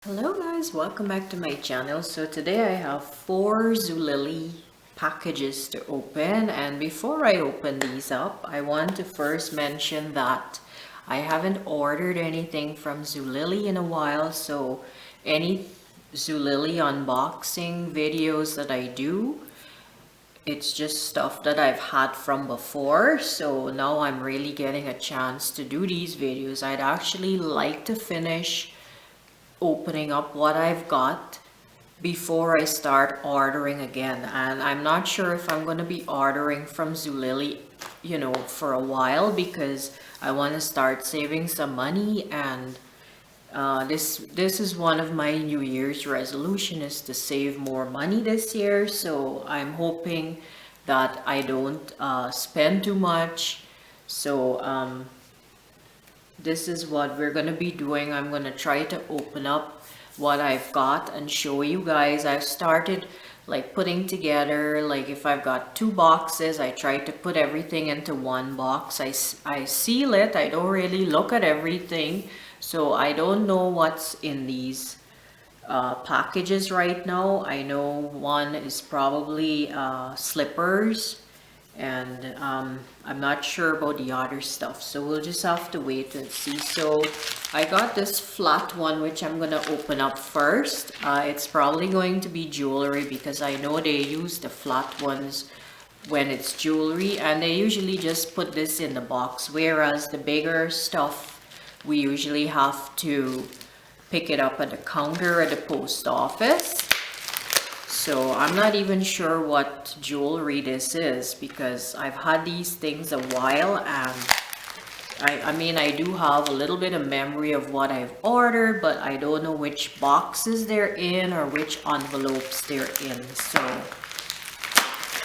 Hello guys, welcome back to my channel. So today I have 4 Zulily packages to open, and before I open these up, I want to first mention that I haven't ordered anything from Zulily in a while, so any Zulily unboxing videos that I do, it's just stuff that I've had from before. So now I'm really getting a chance to do these videos. I'd actually like to finish opening up what I've got before I start ordering again. And I'm not sure if I'm going to be ordering from Zulily, for a while, because I want to start saving some money. And this is one of my New Year's resolution, is to save more money this year. So I'm hoping that I don't spend too much. So this is what we're gonna be doing. I'm gonna try to open up what I've got and show you guys. I've started like putting together, like if I've got 2 boxes, I try to put everything into one box. I seal it. I don't really look at everything, so I don't know what's in these packages right now. I know one is probably slippers, and I'm not sure about the other stuff, so we'll just have to wait and see. So I got this flat one, which I'm gonna open up first. It's probably going to be jewelry, because I know they use the flat ones when it's jewelry, and they usually just put this in the box, whereas the bigger stuff we usually have to pick it up at the counter at the post office. So I'm not even sure what jewelry this is, because I've had these things a while, and I mean, I do have a little bit of memory of what I've ordered, but I don't know which boxes they're in or which envelopes they're in. So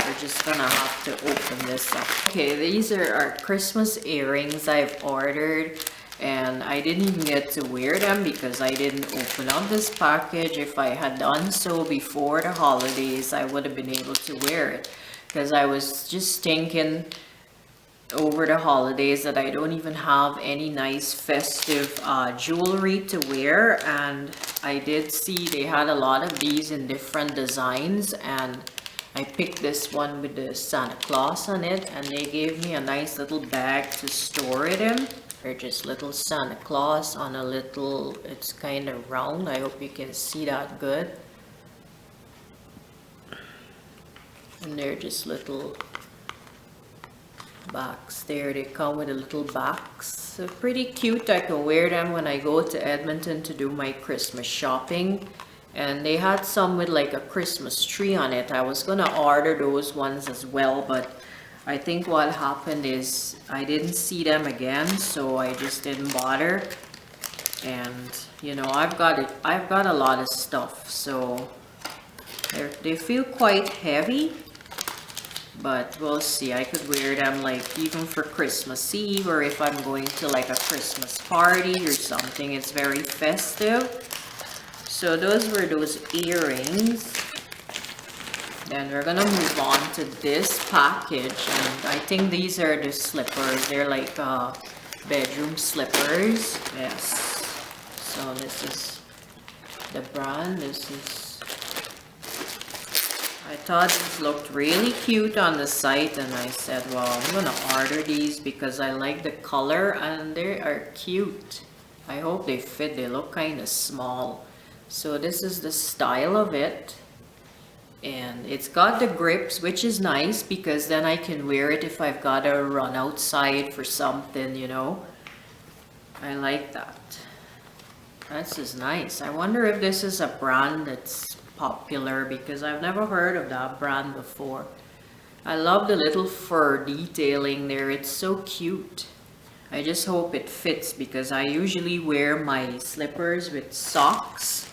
we're just gonna have to open this up. Okay, these are our Christmas earrings I've ordered, and I didn't even get to wear them because I didn't open up this package. If I had done so before the holidays, I would have been able to wear it, because I was just thinking over the holidays that I don't even have any nice festive jewelry to wear. And I did see they had a lot of these in different designs, and I picked this one with the Santa Claus on it, and they gave me a nice little bag to store it in. They're just little Santa Claus on a little, it's kind of round. I hope you can see that good. And they're just little box there. They come with a little box. So pretty cute. I can wear them when I go to Edmonton to do my Christmas shopping. And they had some with like a Christmas tree on it. I was gonna order those ones as well, but I think what happened is I didn't see them again, so I just didn't bother. And I've got a lot of stuff, so they feel quite heavy, but we'll see. I could wear them like even for Christmas Eve, or if I'm going to like a Christmas party or something. It's very festive. So those were those earrings. Then we're gonna move on to this package, and I think these are the slippers. They're like bedroom slippers. Yes. So this is the brand. I thought these looked really cute on the site, and I said, well, I'm gonna order these because I like the color and they are cute. I hope they fit. They look kind of small. So this is the style of it. And it's got the grips, which is nice, because then I can wear it if I've got to run outside for something, I like that. This is nice. I wonder if this is a brand that's popular, because I've never heard of that brand before. I love the little fur detailing there. It's so cute. I just hope it fits, because I usually wear my slippers with socks.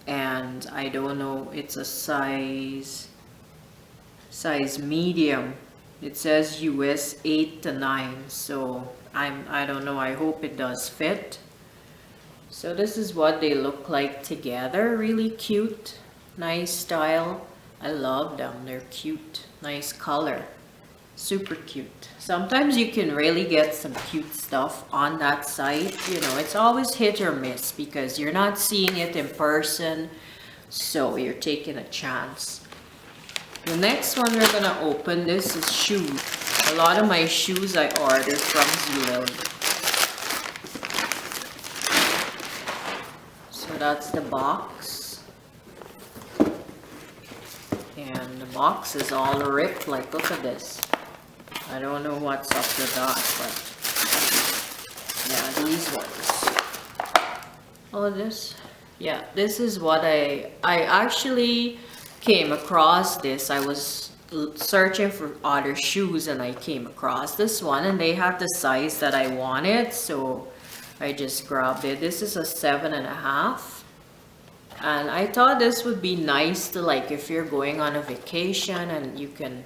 And I don't know, it's a size medium. It says US 8 to 9, so I don't know. I hope it does fit. So this is what they look like together. Really cute, nice style. I love them. They're cute, nice color. Super cute. Sometimes you can really get some cute stuff on that site. You know, it's always hit or miss because you're not seeing it in person, so you're taking a chance. The next one we're gonna open, this is shoes. A lot of my shoes I ordered from Zulily. So that's the box. And the box is all ripped, like look at this. I don't know what's up with that, but yeah, these ones. Oh, this is what I actually came across this. I was searching for other shoes and I came across this one, and they have the size that I wanted, so I just grabbed it. This is a 7.5, and I thought this would be nice to, like, if you're going on a vacation and you can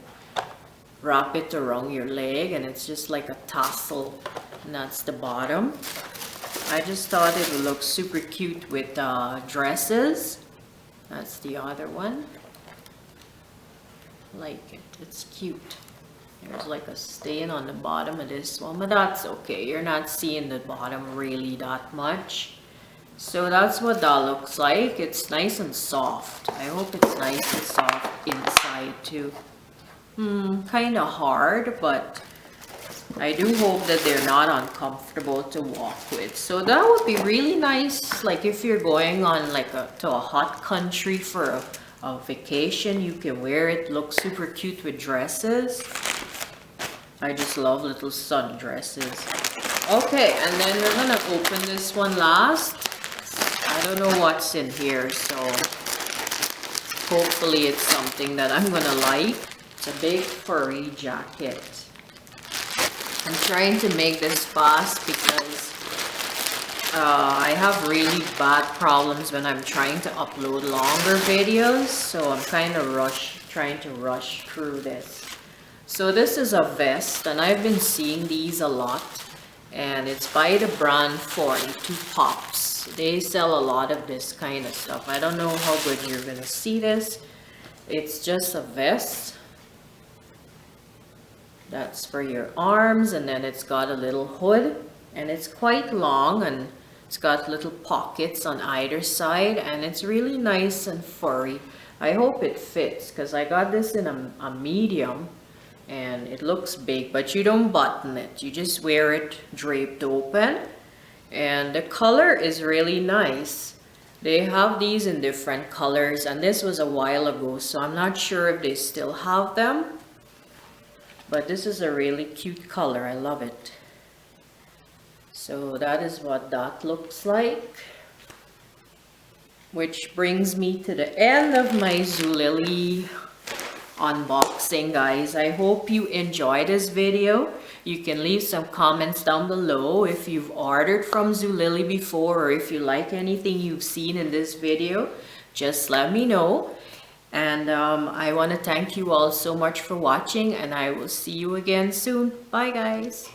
wrap it around your leg, and it's just like a tassel, and that's the bottom. I just thought it would look super cute with dresses. That's the other one. Like it, it's cute. There's like a stain on the bottom of this one, but that's okay. You're not seeing the bottom really that much. So that's what that looks like. It's nice and soft. I hope it's nice and soft inside too. Kind of hard, but I do hope that they're not uncomfortable to walk with. So that would be really nice, like if you're going on like to a hot country for a vacation, you can wear it. Looks super cute with dresses. I just love little sundresses. Okay, and then we're gonna open this one last. I don't know what's in here, so hopefully it's something that I'm gonna like. It's a big furry jacket. I'm trying to make this fast because I have really bad problems when I'm trying to upload longer videos, so I'm kind of trying to rush through this. So this is a vest, and I've been seeing these a lot, and it's by the brand 42 Pops. They sell a lot of this kind of stuff. I don't know how good you're gonna see this. It's just a vest. That's for your arms, and then it's got a little hood, and it's quite long, and it's got little pockets on either side, and it's really nice and furry. I hope it fits because I got this in a medium, and it looks big, but you don't button it. You just wear it draped open, and the color is really nice. They have these in different colors, and this was a while ago, so I'm not sure if they still have them. But this is a really cute color. I love it. So that is what that looks like. Which brings me to the end of my Zulily unboxing, guys. I hope you enjoyed this video. You can leave some comments down below if you've ordered from Zulily before, or if you like anything you've seen in this video. Just let me know. And I want to thank you all so much for watching, and I will see you again soon. Bye, guys.